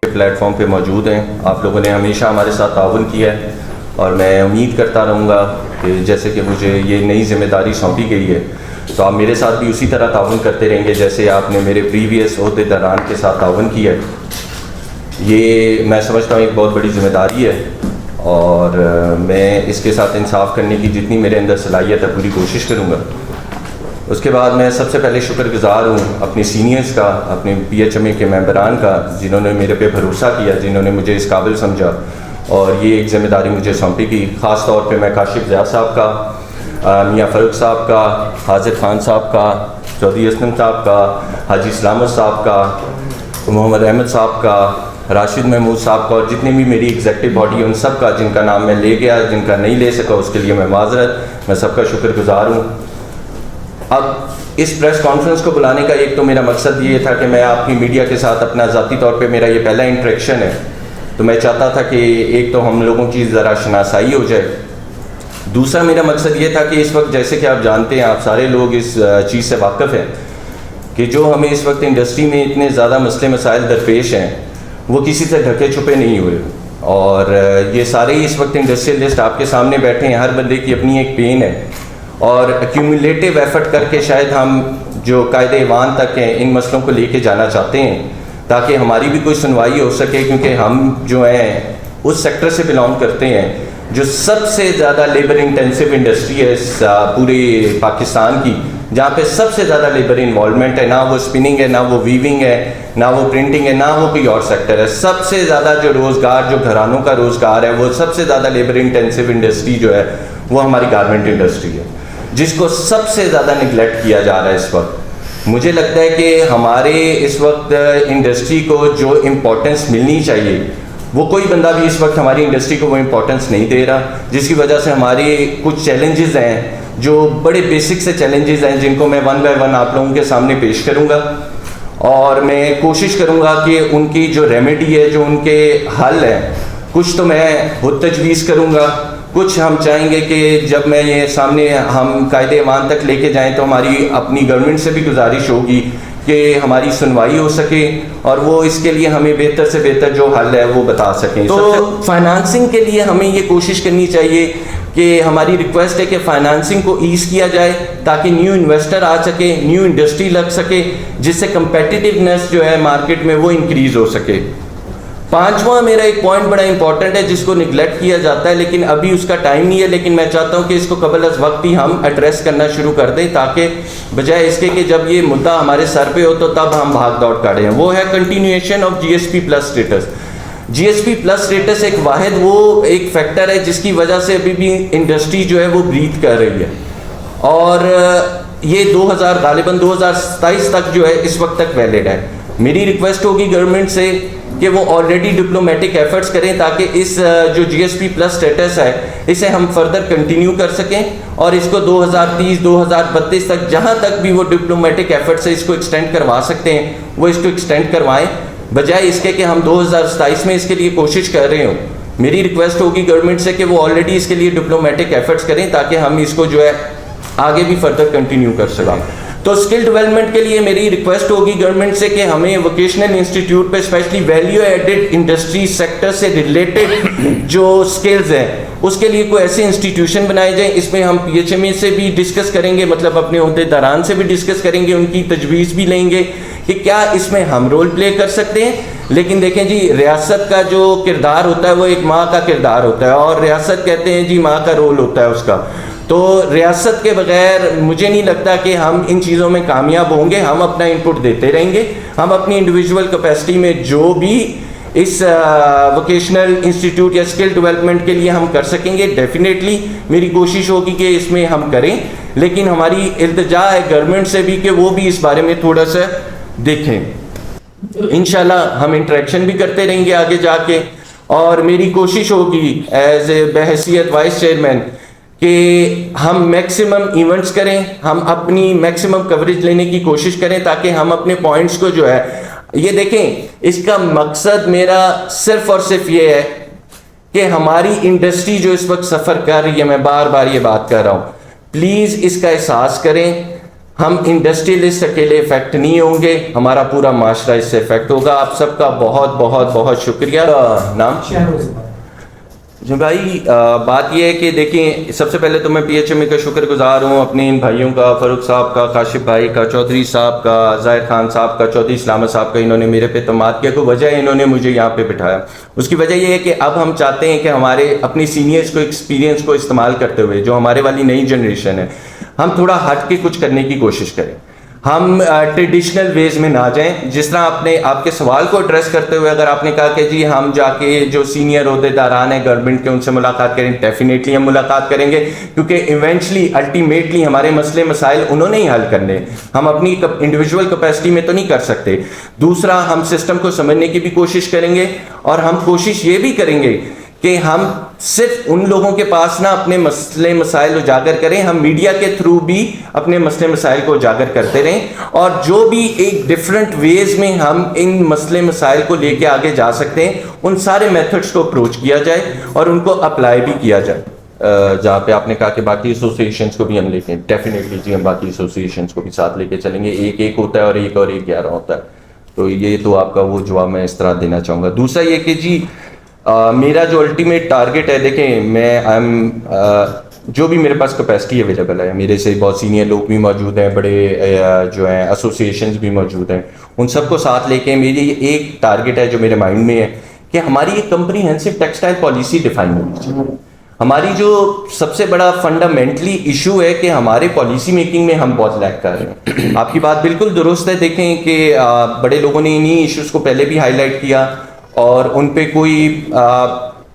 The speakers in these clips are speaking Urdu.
پلیٹ فارم پہ موجود ہیں. آپ لوگوں نے ہمیشہ ہمارے ساتھ تعاون کیا ہے اور میں امید کرتا رہوں گا کہ جیسے کہ مجھے یہ نئی ذمہ داری سونپی گئی ہے تو آپ میرے ساتھ بھی اسی طرح تعاون کرتے رہیں گے جیسے آپ نے میرے پریویس عہدے داران کے ساتھ تعاون کیا ہے. یہ میں سمجھتا ہوں ایک بہت بڑی ذمہ داری ہے اور میں اس کے ساتھ انصاف کرنے کی جتنی میرے اندر صلاحیت ہے پوری کوشش کروں گا. اس کے بعد میں سب سے پہلے شکر گزار ہوں اپنے سینئرز کا, اپنے PHMA کے ممبران کا, جنہوں نے میرے پہ بھروسہ کیا, جنہوں نے مجھے اس قابل سمجھا اور یہ ایک ذمہ داری مجھے سونپی گئی. خاص طور پہ میں کاشف ضیاء صاحب کا, میاں فاروق صاحب کا, حاضر خان صاحب کا, چودھری اسلم صاحب کا, حاجی سلامت صاحب کا, محمد احمد صاحب کا, راشد محمود صاحب کا اور جتنی بھی میری ایگزیکٹو باڈی ان سب کا, جن کا نام میں لے گیا, جن کا نہیں لے سکا اس کے لیے میں معذرت, میں سب کا شکر گزار ہوں. اب اس پریس کانفرنس کو بلانے کا ایک تو میرا مقصد یہ تھا کہ میں آپ کی میڈیا کے ساتھ اپنا ذاتی طور پہ میرا یہ پہلا انٹریکشن ہے تو میں چاہتا تھا کہ ایک تو ہم لوگوں کی ذرا شناسائی ہو جائے. دوسرا میرا مقصد یہ تھا کہ اس وقت جیسے کہ آپ جانتے ہیں, آپ سارے لوگ اس چیز سے واقف ہیں کہ جو ہمیں اس وقت انڈسٹری میں اتنے زیادہ مسئلے مسائل درپیش ہیں وہ کسی سے ڈھکے چھپے نہیں ہوئے اور یہ سارے ہی اس وقت انڈسٹریلسٹ آپ کے سامنے بیٹھے ہیں. ہر بندے کی اپنی ایک پین ہے اور ایکیومولیٹو ایفرٹ کر کے شاید ہم جو قائد ایوان تک ہیں ان مسئلوں کو لے کے جانا چاہتے ہیں تاکہ ہماری بھی کوئی سنوائی ہو سکے, کیونکہ ہم جو ہیں اس سیکٹر سے بلانگ کرتے ہیں جو سب سے زیادہ لیبر انٹینسو انڈسٹری ہے پورے پاکستان کی, جہاں پہ سب سے زیادہ لیبر انوالومنٹ ہے. نہ وہ اسپننگ ہے, نہ وہ ویونگ ہے, نہ وہ پرنٹنگ ہے, نہ وہ کوئی اور سیکٹر ہے. سب سے زیادہ جو روزگار, جو گھرانوں کا روزگار ہے, وہ سب سے زیادہ لیبر انٹینسو انڈسٹری جو ہے وہ ہماری گارمنٹ انڈسٹری ہے, جس کو سب سے زیادہ نگلیکٹ کیا جا رہا ہے اس وقت. مجھے لگتا ہے کہ ہمارے اس وقت انڈسٹری کو جو امپورٹنس ملنی چاہیے وہ کوئی بندہ بھی اس وقت ہماری انڈسٹری کو وہ امپورٹنس نہیں دے رہا, جس کی وجہ سے ہماری کچھ چیلنجز ہیں جو بڑے بیسک سے چیلنجز ہیں جن کو میں ون بائی ون آپ لوگوں کے سامنے پیش کروں گا اور میں کوشش کروں گا کہ ان کی جو ریمیڈی ہے, جو ان کے حل ہیں, کچھ تو میں خود تجویز کروں گا, کچھ ہم چاہیں گے کہ جب میں یہ سامنے ہم قائد ایوان تک لے کے جائیں تو ہماری اپنی گورنمنٹ سے بھی گزارش ہوگی کہ ہماری سنوائی ہو سکے اور وہ اس کے لیے ہمیں بہتر سے بہتر جو حل ہے وہ بتا سکیں. تو فائنانسنگ کے لیے ہمیں یہ کوشش کرنی چاہیے کہ ہماری ریکویسٹ ہے کہ فائنانسنگ کو ایز کیا جائے تاکہ نیو انویسٹر آ سکے, نیو انڈسٹری لگ سکے, جس سے کمپیٹیٹیونیس جو ہے مارکیٹ میں وہ انکریز ہو سکے. پانچواں میرا ایک پوائنٹ بڑا امپورٹنٹ ہے جس کو نگلیکٹ کیا جاتا ہے لیکن ابھی اس کا ٹائم نہیں ہے, لیکن میں چاہتا ہوں کہ اس کو قبل از وقت ہی ہم ایڈریس کرنا شروع کر دیں تاکہ بجائے اس کے کہ جب یہ مدعا ہمارے سر پہ ہو تو تب ہم بھاگ دوڑ کریں. وہ ہے continuation of GSP plus status. GSP plus status ایک واحد وہ ایک فیکٹر ہے جس کی وجہ سے ابھی بھی انڈسٹری جو ہے وہ بریتھ کر رہی ہے اور یہ غالباً 2027 تک جو ہے اس وقت تک ویلڈ ہے. میری ریکویسٹ ہوگی گورنمنٹ سے کہ وہ آلریڈی ڈپلومیٹک ایفرٹس کریں تاکہ اس جو GSP پلس اسٹیٹس ہے اسے ہم فردر کنٹینیو کر سکیں اور اس کو 2030-2032 تک جہاں تک بھی وہ ڈپلومیٹک ایفرٹ سے اس کو ایکسٹینڈ کروا سکتے ہیں وہ اس کو ایکسٹینڈ کروائیں, بجائے اس کے کہ ہم 2027 میں اس کے لیے کوشش کر رہے ہوں. میری ریکویسٹ ہوگی گورنمنٹ سے کہ وہ آلریڈی اس کے لیے ڈپلومیٹک ایفرٹس کریں تاکہ ہم اس کو جو ہے آگے بھی فردر کنٹینیو کر سکیں. تو اسکل ڈیولپمنٹ کے لیے میری ریکویسٹ ہوگی گورنمنٹ سے کہ ہمیں ووکیشنل انسٹیٹیوٹ پہ specially value added industry sector سے ریلیٹڈ جو اسکلز ہیں اس کے لیے کوئی ایسے انسٹیٹیوشن بنائے جائیں. اس میں ہم PHMA سے بھی ڈسکس کریں گے, مطلب اپنے عہدے داران سے بھی ڈسکس کریں گے, ان کی تجویز بھی لیں گے کہ کیا اس میں ہم رول پلے کر سکتے ہیں. لیکن دیکھیں جی, ریاست کا جو کردار ہوتا ہے وہ ایک ماں کا کردار ہوتا ہے اور ریاست کہتے ہیں جی ماں کا رول ہوتا ہے اس کا, تو ریاست کے بغیر مجھے نہیں لگتا کہ ہم ان چیزوں میں کامیاب ہوں گے. ہم اپنا انپٹ دیتے رہیں گے, ہم اپنی انڈیویجول کیپیسٹی میں جو بھی اس ووکیشنل انسٹیٹیوٹ یا اسکل ڈیولپمنٹ کے لیے ہم کر سکیں گے ڈیفینیٹلی میری کوشش ہوگی کہ اس میں ہم کریں. لیکن ہماری التجا ہے گورنمنٹ سے بھی کہ وہ بھی اس بارے میں تھوڑا سا دیکھیں. انشاءاللہ ہم انٹریکشن بھی کرتے رہیں گے آگے جا کے اور میری کوشش ہوگی ایز اے بحیثیت وائس چیئرمین کہ ہم میکسیمم ایونٹس کریں, ہم اپنی میکسیمم کوریج لینے کی کوشش کریں تاکہ ہم اپنے پوائنٹس کو جو ہے یہ دیکھیں. اس کا مقصد میرا صرف اور صرف یہ ہے کہ ہماری انڈسٹری جو اس وقت سفر کر رہی ہے, میں بار بار یہ بات کر رہا ہوں, پلیز اس کا احساس کریں. ہم انڈسٹریلسٹ اکیلے افیکٹ نہیں ہوں گے, ہمارا پورا معاشرہ اس سے افیکٹ ہوگا. آپ سب کا بہت بہت بہت شکریہ. نام جی بھائی, بات یہ ہے کہ دیکھیں, سب سے پہلے تو میں پی ایچ ایم اے کا شکر گزار ہوں اپنے ان بھائیوں کا, فاروق صاحب کا, کاشف بھائی کا, چودھری صاحب کا, ظاہر خان صاحب کا, چودھری اسلامت صاحب کا. انہوں نے میرے پہ اعتماد کیا, کوئی وجہ ہے انہوں نے مجھے یہاں پہ بٹھایا. اس کی وجہ یہ ہے کہ اب ہم چاہتے ہیں کہ ہمارے اپنی سینئرز کو, ایکسپیرینس کو استعمال کرتے ہوئے, جو ہمارے والی نئی جنریشن ہے, ہم تھوڑا ہٹ کے کچھ کرنے کی کوشش کریں. ہم ٹریڈیشنل ویز میں نہ جائیں. جس طرح آپ کے سوال کو ایڈریس کرتے ہوئے اگر آپ نے کہا کہ جی ہم جا کے جو سینئر عہدے داران ہیں گورنمنٹ کے ان سے ملاقات کریں, ڈیفینیٹلی ہم ملاقات کریں گے, کیونکہ ایونچولی الٹیمیٹلی ہمارے مسئلے مسائل انہوں نے ہی حل کرنے, ہم اپنی انڈیویجول کیپیسٹی میں تو نہیں کر سکتے. دوسرا, ہم سسٹم کو سمجھنے کی بھی کوشش کریں گے, اور ہم کوشش یہ بھی کریں گے کہ ہم صرف ان لوگوں کے پاس نہ اپنے مسئلے مسائل اجاگر کریں, ہم میڈیا کے تھرو بھی اپنے مسئلے مسائل کو اجاگر کرتے رہیں, اور جو بھی ایک ڈفرینٹ ویز میں ہم ان مسئلے مسائل کو لے کے آگے جا سکتے ہیں, ان سارے میتھڈس کو اپروچ کیا جائے اور ان کو اپلائی بھی کیا جائے. جہاں پہ آپ نے کہا کہ باقی ایسوسیشنس کو بھی ہم لے کے, ڈیفینیٹلی جی ہم باقی ایسوسیشنس کو بھی ساتھ لے کے چلیں گے. ایک ہوتا ہے اور ایک 11 ہوتا ہے, تو یہ تو آپ کا وہ جواب میں اس طرح دینا چاہوں گا. دوسرا یہ کہ جی میرا جو الٹیمیٹ ٹارگٹ ہے, دیکھیں میں جو بھی میرے پاس کیپیسٹی اویلیبل ہے, میرے سے بہت سینئر لوگ بھی موجود ہیں, بڑے جو ہیں ایسوسیشنز بھی موجود ہیں, ان سب کو ساتھ لے کے میری ایک ٹارگٹ ہے جو میرے مائنڈ میں ہے کہ ہماری ایک کمپریہنسو ٹیکسٹائل پالیسی ڈیفائن ہونی چاہیے. ہماری جو سب سے بڑا فنڈامنٹلی ایشو ہے کہ ہمارے پالیسی میکنگ میں ہم بہت لیک کر رہے ہیں. آپ کی بات بالکل درست ہے. دیکھیں کہ بڑے لوگوں نے انہی ایشوز کو پہلے بھی ہائی لائٹ کیا اور ان پہ کوئی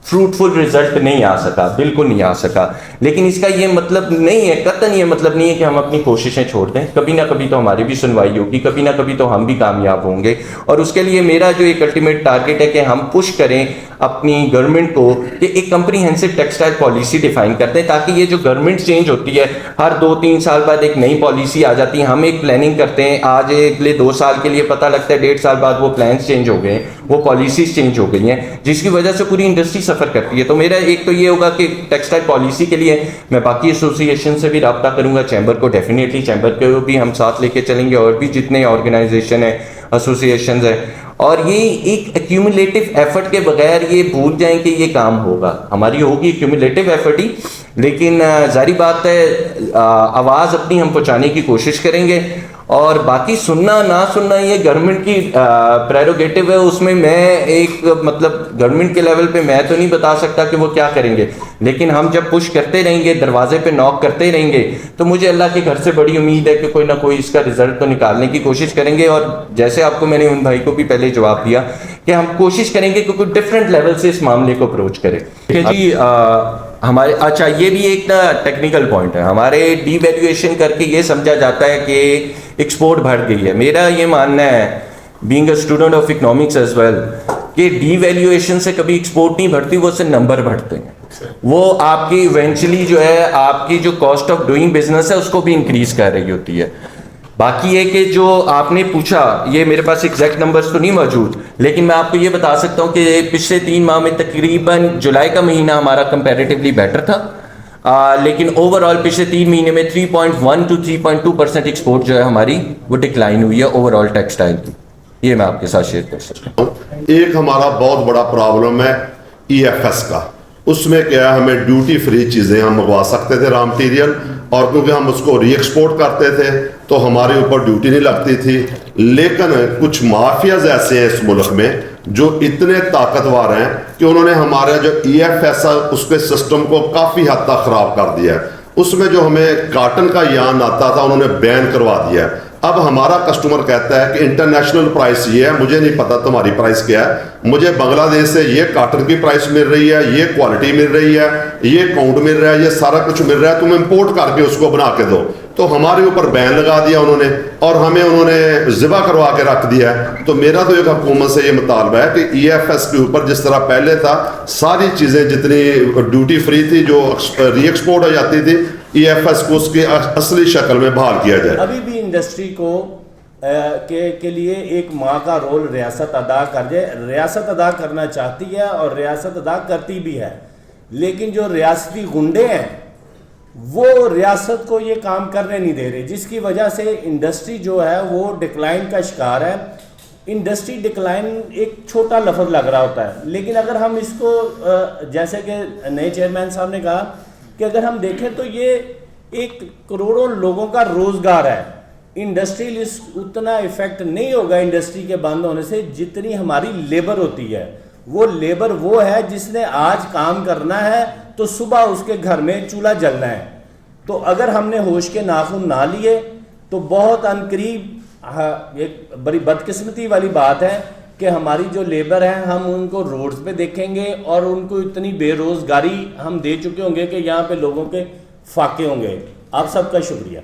فروٹفل رزلٹ نہیں آ سکا, بالکل نہیں آ سکا. لیکن اس کا یہ مطلب نہیں ہے, قطعاً یہ مطلب نہیں ہے کہ ہم اپنی کوششیں چھوڑ دیں. کبھی نہ کبھی تو ہماری بھی سنوائی ہوگی, کبھی نہ کبھی تو ہم بھی کامیاب ہوں گے. اور اس کے لیے میرا جو ایک الٹیمیٹ ٹارگٹ ہے کہ ہم پش کریں اپنی گورنمنٹ کو کہ ایک کمپریہنسو ٹیکسٹائل پالیسی ڈیفائن کرتے ہیں, تاکہ یہ جو گورنمنٹ چینج ہوتی ہے ہر 2-3 سال بعد ایک نئی پالیسی آ جاتی ہے, ہم ایک پلاننگ کرتے ہیں, آج اگلے 2 سال کے لیے پتہ لگتا ہے 1.5 سال بعد وہ پلانس چینج ہو گئے ہیں, وہ پالیسیز چینج ہو گئی ہیں, جس کی وجہ سے پوری انڈسٹری سفر کرتی ہے. تو میرا ایک تو یہ ہوگا کہ ٹیکسٹائل پالیسی کے لیے میں باقی ایسوسیشن سے بھی رابطہ کروں گا, چیمبر کو ڈیفینیٹلی چیمبر کو بھی ہم ساتھ لے کے چلیں گے, اور بھی جتنے آرگنائزیشن ہیں, ایسوسیشنز ہیں. اور یہ ایک ایکیومولیٹو ایفرٹ کے بغیر یہ بھول جائیں کہ یہ کام ہوگا, ہماری ہوگی ایکیومولیٹو ایفرٹ ہی, لیکن ظاہری بات ہے آواز اپنی ہم پہنچانے کی کوشش کریں گے. اور باقی سننا نہ سننا یہ گورنمنٹ کی پریروگیٹو ہے, اس میں ایک مطلب گورنمنٹ کے لیول پہ میں تو نہیں بتا سکتا کہ وہ کیا کریں گے, لیکن ہم جب پش کرتے رہیں گے, دروازے پہ نوک کرتے رہیں گے, تو مجھے اللہ کے گھر سے بڑی امید ہے کہ کوئی نہ کوئی اس کا رزلٹ تو نکالنے کی کوشش کریں گے. اور جیسے آپ کو میں نے ان بھائی کو بھی پہلے جواب دیا کہ ہم کوشش کریں گے کہ کوئی ڈفرینٹ لیول سے اس معاملے کو اپروچ کرے. جی ہمارے اچھا یہ بھی ایک نا ٹیکنیکل پوائنٹ ہے, ہمارے ڈی ویلیویشن کر کے یہ سمجھا جاتا ہے کہ ایکسپورٹ بڑھ گئی ہے. میرا یہ ماننا ہے, being a student of economics as well, کہ ڈی ویلیویشن سے کبھی ایکسپورٹ نہیں بڑھتی, وہ سے نمبر بڑھتے ہیں. وہ آپ کی ایونچولی جو ہے آپ کی جو کاسٹ آف ڈوئنگ بزنس ہے اس کو بھی انکریز کر رہی ہوتی ہے. باقی یہ کہ جو آپ نے پوچھا, یہ میرے پاس ایگزیکٹ نمبرز تو نہیں موجود, لیکن میں آپ کو یہ بتا سکتا ہوں کہ پچھلے 3 ماہ میں تقریباً جولائی کا مہینہ ہمارا کمپیریٹیولی بیٹر تھا, لیکن اوور آل پچھلے 3 مہینے میں 3.1 to 3.2% ایکسپورٹ جو ہے ہماری وہ ڈکلائن ہوئی ہے اوور آل ٹیکسٹائل کی. یہ میں آپ کے ساتھ شیئر کر سکتا ہوں. ایک ہمارا بہت بڑا پرابلم ہے EFS کا. اس میں کیا ہے, ہمیں ڈیوٹی فری چیزیں ہم منگوا سکتے تھے را مٹیریل, اور کیونکہ ہم اس کو ری ایکسپورٹ کرتے تھے تو ہمارے اوپر ڈیوٹی نہیں لگتی تھی. لیکن کچھ مافیاز ایسے ہیں اس ملک میں جو اتنے طاقتور ہیں کہ انہوں نے ہمارا جو EFS ہے اس کے سسٹم کو کافی حد تک خراب کر دیا ہے. اس میں جو ہمیں کاٹن کا یارن آتا تھا انہوں نے بین کروا دیا ہے. اب ہمارا کسٹمر کہتا ہے کہ انٹرنیشنل پرائس یہ ہے, مجھے نہیں پتا تمہاری پرائس کیا ہے, مجھے بنگلہ دیش سے یہ کاٹن کی پرائس مل رہی ہے, یہ کوالٹی مل رہی ہے, یہ کاؤنٹ مل رہا ہے, یہ سارا کچھ مل رہا ہے, تم امپورٹ کر کے اس کو بنا کے دو. تو ہمارے اوپر بین لگا دیا انہوں نے, اور ہمیں انہوں نے ذبح کروا کے رکھ دیا ہے. تو میرا تو ایک حکومت سے یہ مطالبہ ہے کہ EFS کے اوپر جس طرح پہلے تھا ساری چیزیں جتنی ڈیوٹی فری تھی جو ری ایکسپورٹ ہو جاتی تھی, EFS کو اس کی اصلی شکل میں بحال کیا جائے. ابھی بھی انڈسٹری کو کے لیے ایک ماں کا رول ریاست ادا کر جائے. ریاست ادا کرنا چاہتی ہے اور ریاست ادا کرتی بھی ہے, لیکن جو ریاستی گنڈے ہیں وہ ریاست کو یہ کام کرنے نہیں دے رہے، جس کی وجہ سے انڈسٹری جو ہے وہ ڈکلائن کا شکار ہے۔ انڈسٹری ڈکلائن ایک چھوٹا لفظ لگ رہا ہوتا ہے، لیکن اگر ہم اس کو جیسے کہ نئے چیئرمین صاحب نے کہا کہ اگر ہم دیکھیں تو یہ ایک کروڑوں لوگوں کا روزگار ہے۔ انڈسٹریل اتنا افیکٹ نہیں ہوگا انڈسٹری کے بند ہونے سے جتنی ہماری لیبر ہوتی ہے۔ وہ لیبر وہ ہے جس نے آج کام کرنا ہے تو صبح اس کے گھر میں چولہا جلنا ہے۔ تو اگر ہم نے ہوش کے ناخن نہ لیے تو بہت عنقریب ایک بڑی بدقسمتی والی بات ہے کہ ہماری جو لیبر ہے ہم ان کو روڈز پہ دیکھیں گے اور ان کو اتنی بے روزگاری ہم دے چکے ہوں گے کہ یہاں پہ لوگوں کے فاقے ہوں گے۔ آپ سب کا شکریہ۔